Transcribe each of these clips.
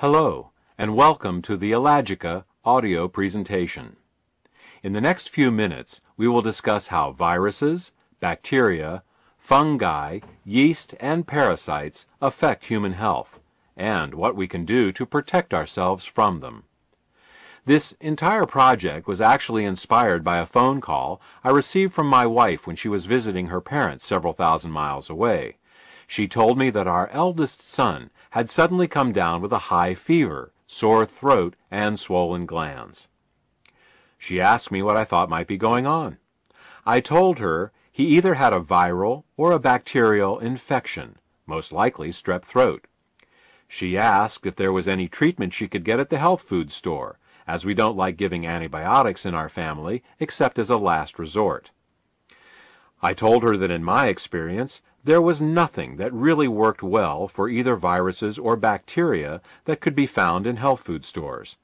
Hello, and welcome to the Allergica audio presentation. In the next few minutes, we will discuss how viruses, bacteria, fungi, yeast, and parasites affect human health, and what we can do to protect ourselves from them. This entire project was actually inspired by a phone call I received from my wife when she was visiting her parents several thousand miles away. She told me that our eldest son had suddenly come down with a high fever, sore throat, and swollen glands. She asked me what I thought might be going on. I told her he either had a viral or a bacterial infection, most likely strep throat. She asked if there was any treatment she could get at the health food store, as we don't like giving antibiotics in our family except as a last resort. I told her that in my experience, there was nothing that really worked well for either viruses or bacteria that could be found in health food stores.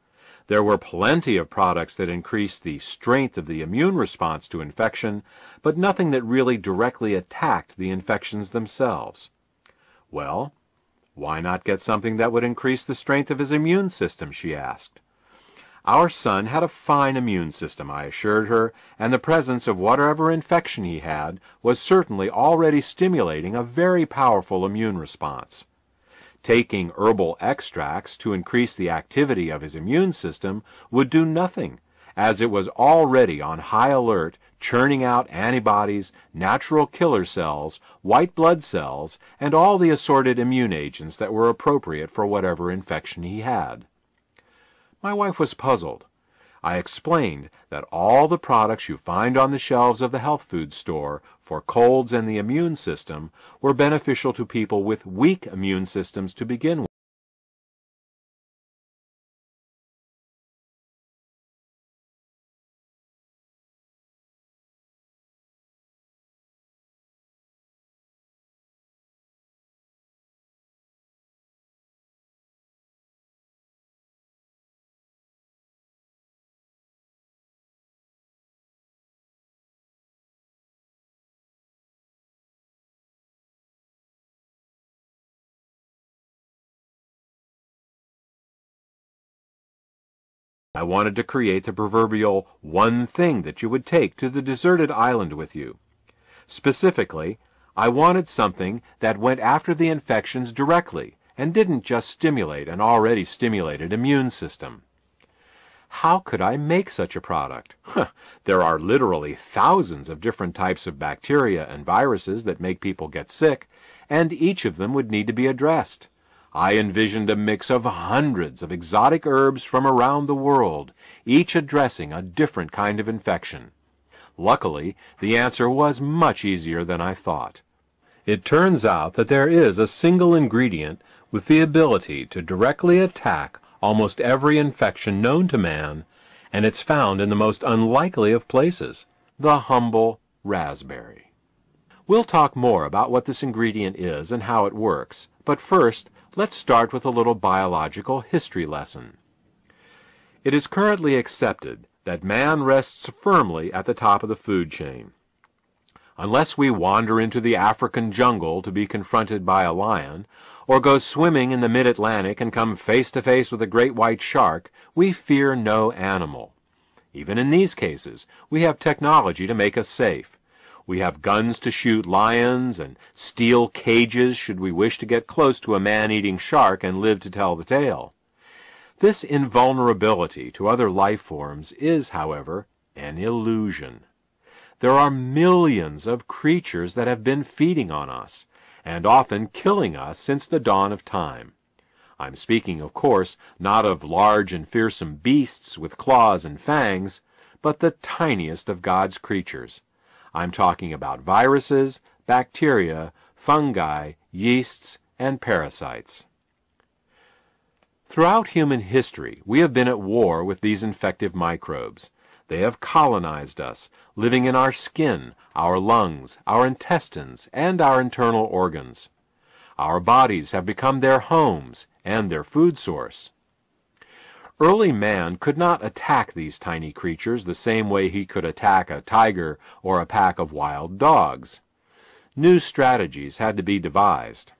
There were plenty of products that increased the strength of the immune response to infection, but nothing that really directly attacked the infections themselves. Well, why not get something that would increase the strength of his immune system, she asked. Our son had a fine immune system, I assured her, and the presence of whatever infection he had was certainly already stimulating a very powerful immune response. Taking herbal extracts to increase the activity of his immune system would do nothing, as it was already on high alert, churning out antibodies, natural killer cells, white blood cells, and all the assorted immune agents that were appropriate for whatever infection he had. My wife was puzzled. I explained that all the products you find on the shelves of the health food store for colds and the immune system were beneficial to people with weak immune systems to begin with. I wanted to create the proverbial one thing that you would take to the deserted island with you. Specifically, I wanted something that went after the infections directly and didn't just stimulate an already stimulated immune system. How could I make such a product? There are literally thousands of different types of bacteria and viruses that make people get sick, and each of them would need to be addressed. I envisioned a mix of hundreds of exotic herbs from around the world, each addressing a different kind of infection. Luckily, the answer was much easier than I thought. It turns out that there is a single ingredient with the ability to directly attack almost every infection known to man, and it's found in the most unlikely of places, the humble raspberry. We'll talk more about what this ingredient is and how it works, but first, let's start with a little biological history lesson. It is currently accepted that man rests firmly at the top of the food chain. Unless we wander into the African jungle to be confronted by a lion, or go swimming in the mid-Atlantic and come face to face with a great white shark, we fear no animal. Even in these cases, we have technology to make us safe. We have guns to shoot lions and steel cages should we wish to get close to a man-eating shark and live to tell the tale. This invulnerability to other life forms is, however, an illusion. There are millions of creatures that have been feeding on us, and often killing us since the dawn of time. I'm speaking, of course, not of large and fearsome beasts with claws and fangs, but the tiniest of God's creatures. I'm talking about viruses, bacteria, fungi, yeasts, and parasites. Throughout human history, we have been at war with these infective microbes. They have colonized us, living in our skin, our lungs, our intestines, and our internal organs. Our bodies have become their homes and their food source. Early man could not attack these tiny creatures the same way he could attack a tiger or a pack of wild dogs. New strategies had to be devised.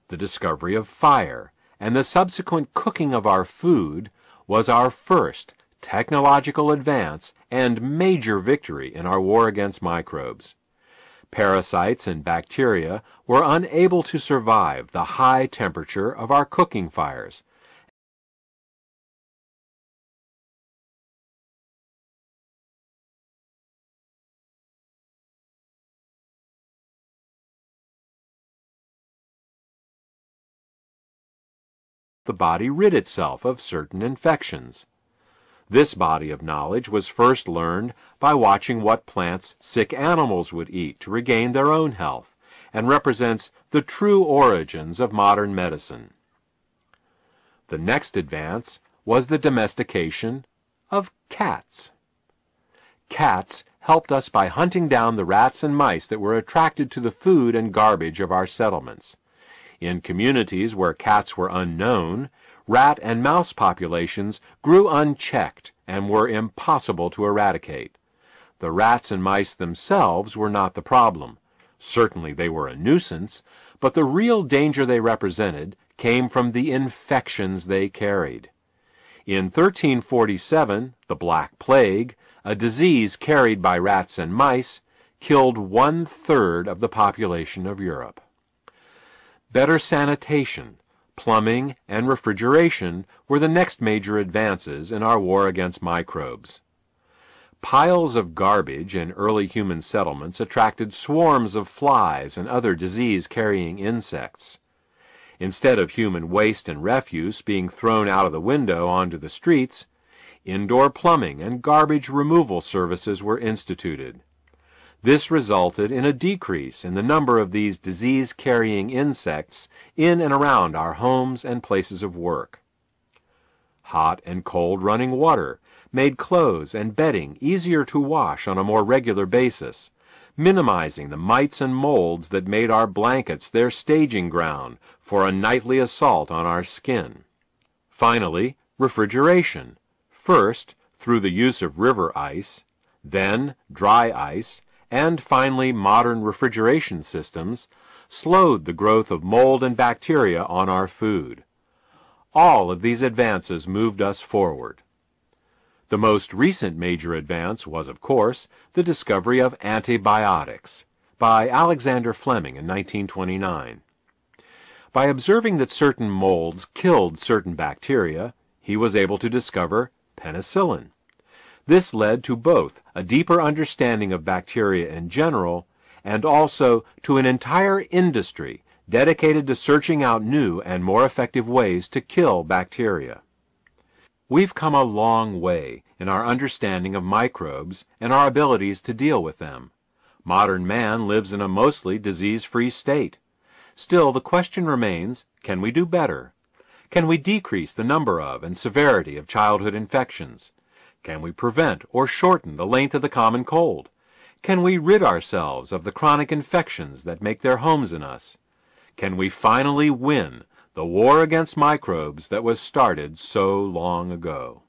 The discovery of fire and the subsequent cooking of our food was our first technological advance and major victory in our war against microbes. Parasites and bacteria were unable to survive the high temperature of our cooking fires. The body rid itself of certain infections. This body of knowledge was first learned by watching what plants sick animals would eat to regain their own health, and represents the true origins of modern medicine. The next advance was the domestication of cats. Cats helped us by hunting down the rats and mice that were attracted to the food and garbage of our settlements. In communities where cats were unknown, rat and mouse populations grew unchecked and were impossible to eradicate. The rats and mice themselves were not the problem. Certainly they were a nuisance, but the real danger they represented came from the infections they carried. In 1347, the Black Plague, a disease carried by rats and mice, killed 1/3 of the population of Europe. Better sanitation, plumbing, and refrigeration were the next major advances in our war against microbes. Piles of garbage in early human settlements attracted swarms of flies and other disease-carrying insects. Instead of human waste and refuse being thrown out of the window onto the streets, indoor plumbing and garbage removal services were instituted. This resulted in a decrease in the number of these disease-carrying insects in and around our homes and places of work. Hot and cold running water made clothes and bedding easier to wash on a more regular basis, minimizing the mites and molds that made our blankets their staging ground for a nightly assault on our skin. Finally, refrigeration, first through the use of river ice, then dry ice, and finally modern refrigeration systems, slowed the growth of mold and bacteria on our food. All of these advances moved us forward. The most recent major advance was, of course, the discovery of antibiotics by Alexander Fleming in 1929. By observing that certain molds killed certain bacteria, he was able to discover penicillin. This led to both a deeper understanding of bacteria in general and also to an entire industry dedicated to searching out new and more effective ways to kill bacteria. We've come a long way in our understanding of microbes and our abilities to deal with them. Modern man lives in a mostly disease-free state. Still, the question remains, can we do better? Can we decrease the number of and severity of childhood infections? Can we prevent or shorten the length of the common cold? Can we rid ourselves of the chronic infections that make their homes in us? Can we finally win the war against microbes that was started so long ago?